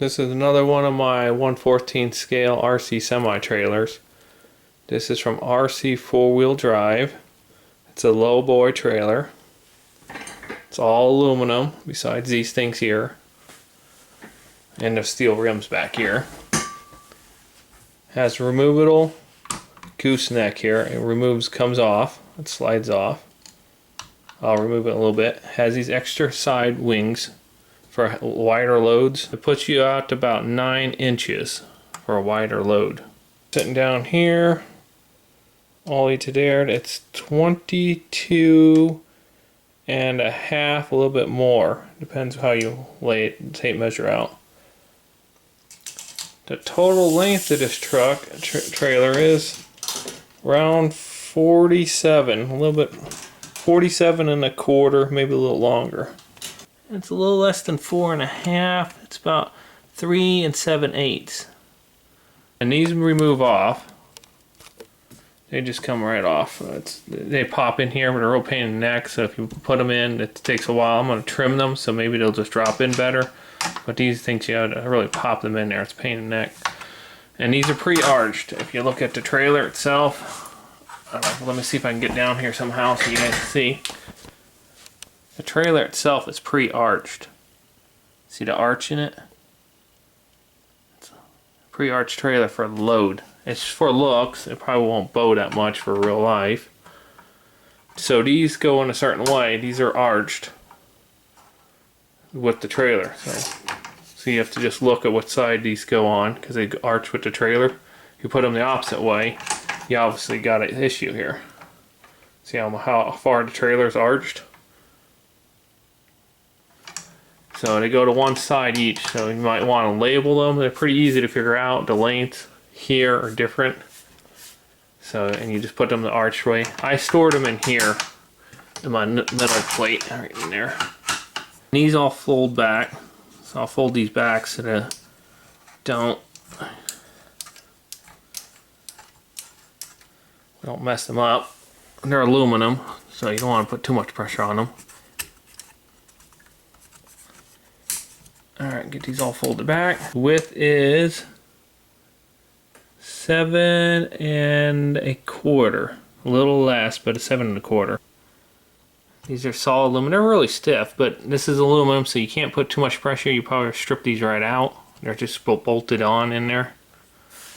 This is another one of my 1/14 scale RC semi-trailers. This is from RC4WD. It's a Lowboy trailer. It's all aluminum besides these things here. And the steel rims back here. Has removable gooseneck here. It comes off. It slides off. I'll remove it a little bit. Has these extra side wings for wider loads. It puts you out to about 9 inches for a wider load. Sitting down here, all the way to there, it's 22 and a half, a little bit more. Depends how you lay it, tape measure out. The total length of this trailer is around 47, a little bit, 47 and a quarter, maybe a little longer. It's a little less than 4.5. It's about 3 7/8. And these remove off. They just come right off. They pop in here, but they're a real pain in the neck. So if you put them in, it takes a while. I'm going to trim them, so maybe they'll just drop in better. But these things, you have to really pop them in there. It's a pain in the neck. And these are pre-arched. If you look at the trailer itself, let me see if I can get down here somehow so you guys can see. The trailer itself is pre-arched. See the arch in it? It's a pre-arched trailer for load. It's for looks. It probably won't bow that much for real life. So these go in a certain way. These are arched with the trailer. So you have to just look at what side these go on because they arch with the trailer. If you put them the opposite way, you obviously got an issue here. See how far the trailer is arched? So they go to one side each, so you might want to label them. They're pretty easy to figure out. The lengths here are different. So, and you just put them the archway. I stored them in here in my metal plate, right in there. These all fold back. So I'll fold these back so they don't mess them up. They're aluminum, so you don't want to put too much pressure on them. Alright, get these all folded back. Width is 7 1/4. A little less, but it's 7 1/4. These are solid aluminum. They're really stiff, but this is aluminum, so you can't put too much pressure. You probably strip these right out. They're just bolted on in there.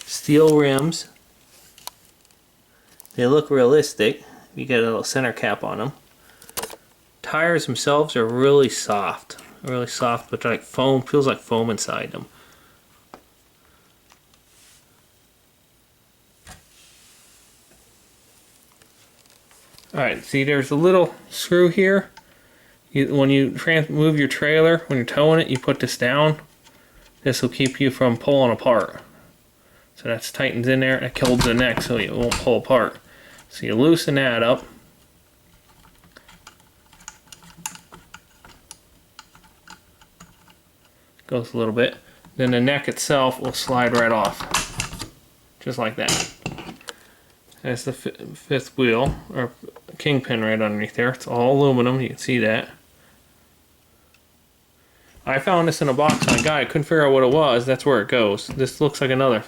Steel rims. They look realistic. You get a little center cap on them. Tires themselves are really soft. Really soft, but like foam, feels like foam inside them. Alright, see there's a little screw here. When you move your trailer, when you're towing it, you put this down. This will keep you from pulling apart. So that tightens in there, it holds the neck so it won't pull apart. So you loosen that up. Goes a little bit. Then the neck itself will slide right off. Just like that. That's the fifth wheel, or kingpin right underneath there. It's all aluminum, you can see that. I found this in a box on a guy, I couldn't figure out what it was, that's where it goes. This looks like another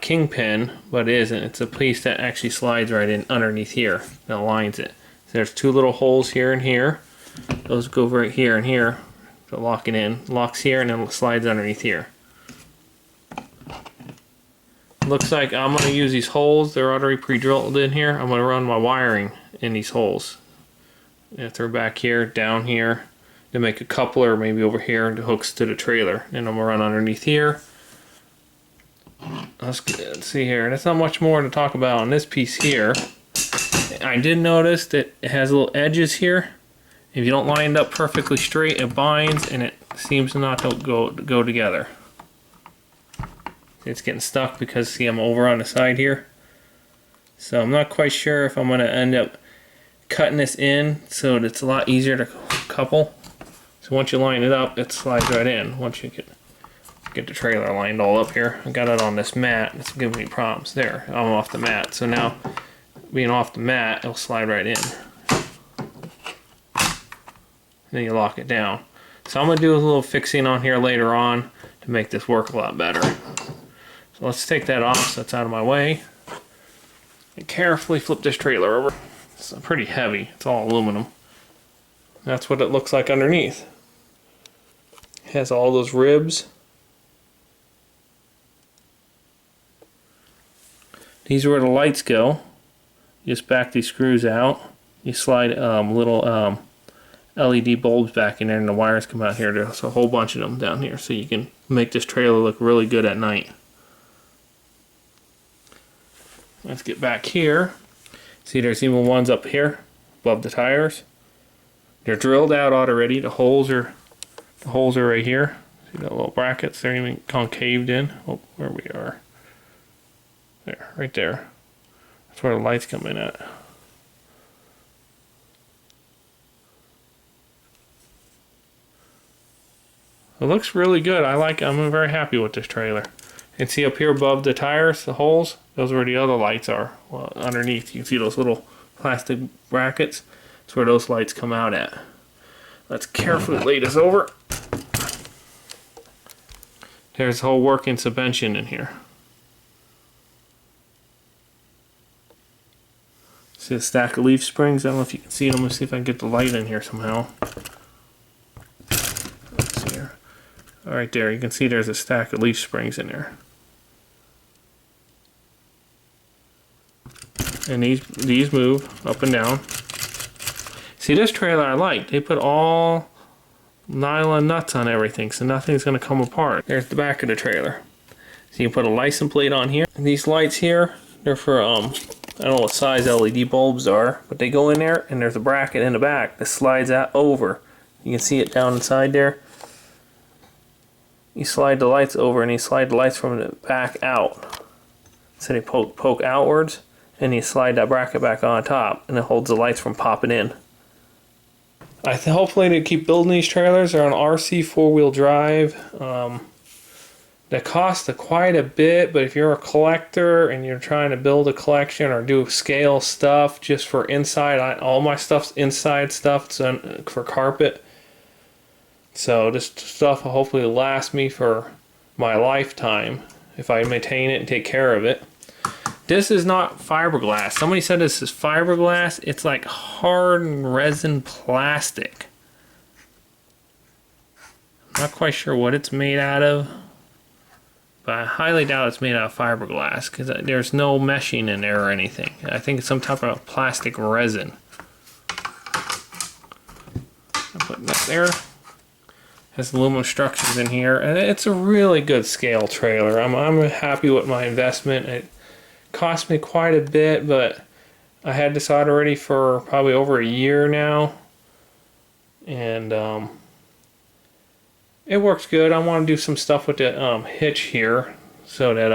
kingpin, but it isn't. It's a piece that actually slides right in underneath here, that lines it. So there's two little holes here and here. Those go right here and here. To lock it in. Locks here and then slides underneath here. Looks like I'm going to use these holes. They're already pre-drilled in here. I'm going to run my wiring in these holes. They're back here, down here. To make a coupler maybe over here and hooks to the trailer. Then I'm going to run underneath here. Let's see here. That's not much more to talk about on this piece here. I did notice that it has little edges here. If you don't line it up perfectly straight, it binds and it seems not to go together. It's getting stuck because, see, I'm over on the side here. So I'm not quite sure if I'm going to end up cutting this in so that it's a lot easier to couple. So once you line it up, it slides right in. Once you get the trailer lined all up here. I got it on this mat. It's giving me problems. There, I'm off the mat. So now, being off the mat, it'll slide right in. Then you lock it down. So I'm going to do a little fixing on here later on to make this work a lot better. So let's take that off so that's out of my way. And carefully flip this trailer over. It's pretty heavy. It's all aluminum. That's what it looks like underneath. It has all those ribs. These are where the lights go. You just back these screws out. You slide little LED bulbs back in there and the wires come out here. There's a whole bunch of them down here so you can make this trailer look really good at night. Let's get back here. See, there's even ones up here above the tires. They're drilled out already. The holes are right here. See the little brackets? They're even concaved in. Oh, where we are. There, right there. That's where the lights come in at. It looks really good. I'm very happy with this trailer. And see up here above the tires, the holes, those are where the other lights are. Well, underneath, you can see those little plastic brackets. That's where those lights come out at. Let's carefully lay this over. There's the whole working suspension in here. See the stack of leaf springs? I don't know if you can see them. Let's see if I can get the light in here somehow. Let's see here. All right, there. You can see there's a stack of leaf springs in there. And these move up and down. See, this trailer I like. They put all nylon nuts on everything, so nothing's going to come apart. There's the back of the trailer. So you can put a license plate on here. And these lights here, they're for I don't know what size LED bulbs are, but they go in there and there's a bracket in the back that slides out over. You can see it down inside there. You slide the lights over and you slide the lights from the back out. So they poke outwards and you slide that bracket back on top and it holds the lights from popping in. Hopefully to keep building these trailers, they're on RC four-wheel drive. They cost quite a bit, but if you're a collector and you're trying to build a collection or do scale stuff just for inside, all my stuff's inside stuff. It's for carpet. So this stuff will hopefully last me for my lifetime if I maintain it and take care of it. This is not fiberglass. Somebody said this is fiberglass. It's like hardened resin plastic. I'm not quite sure what it's made out of, but I highly doubt it's made out of fiberglass because there's no meshing in there or anything. I think it's some type of plastic resin. I'm putting that there. Has aluminum structures in here, and it's a really good scale trailer. I'm happy with my investment. It cost me quite a bit, but I had this out already for probably over a year now, and it works good. I want to do some stuff with the hitch here so that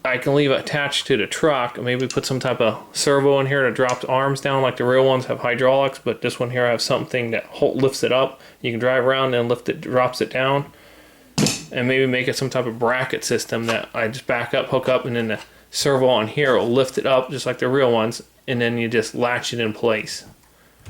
I can leave it attached to the truck and maybe put some type of servo in here to drop the arms down like the real ones have hydraulics, but this one here I have something that lifts it up. You can drive around and lift it, drops it down, and maybe make it some type of bracket system that I just back up, hook up, and then the servo on here will lift it up just like the real ones, and then you just latch it in place.